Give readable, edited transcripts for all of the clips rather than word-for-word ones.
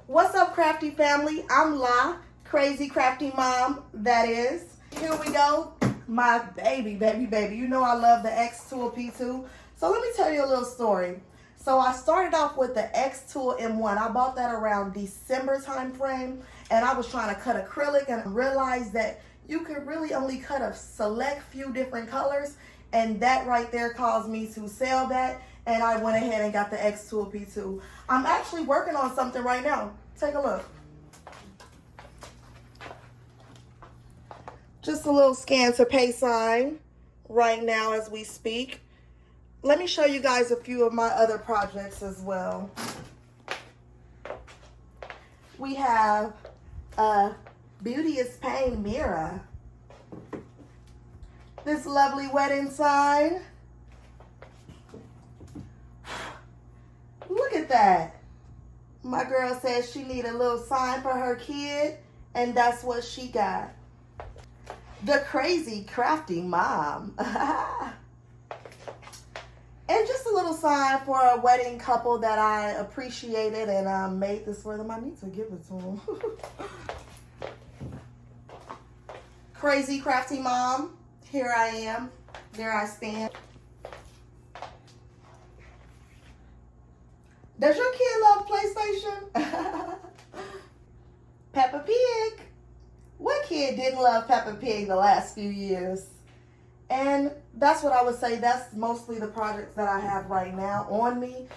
What's up, crafty family? I'm La, crazy crafty mom, that is. Here we go. My baby. You know I love the xTool P2. So let me tell you a little story. So I started off with the xTool M1. I bought that around December time frame, and I was trying to cut acrylic and realized that you could really only cut a select few different colors, and that right there caused me to sell that, and I went ahead and got the xTool P2. I'm actually working on something right now. Take a look. Just a little scan to pay sign right now as we speak. Let me show you guys a few of my other projects as well. We have a Beauty is Pain mirror. This lovely wedding sign. Look at that. My girl says she need a little sign for her kid, and that's what she got. The crazy crafty mom. And just a little sign for a wedding couple that I appreciated and made this for them. I need to give it to them. Crazy crafty mom. Here I am. There I stand. Does your kid love PlayStation? Peppa Pig. What kid didn't love Peppa Pig the last few years? And that's what I would say. That's mostly the projects that I have right now on me.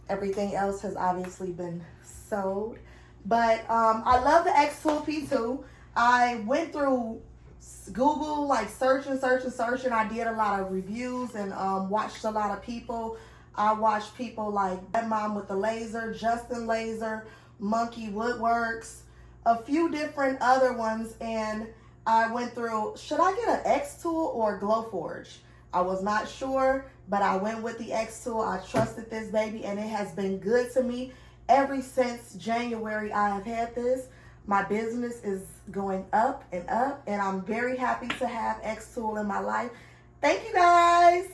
Everything else has obviously been sold. But I love the xTool P2. I went through Google, like searching. I did a lot of reviews and watched a lot of people. I watched people like Dead Mom with the Laser, Justin Laser, Monkey Woodworks, a few different other ones, and I went through, should I get an xTool or Glowforge? I was not sure, but I went with the xTool. I trusted this baby, and it has been good to me ever since January. I have had this. My business is going up, and I'm very happy to have xTool in my life. Thank you, guys.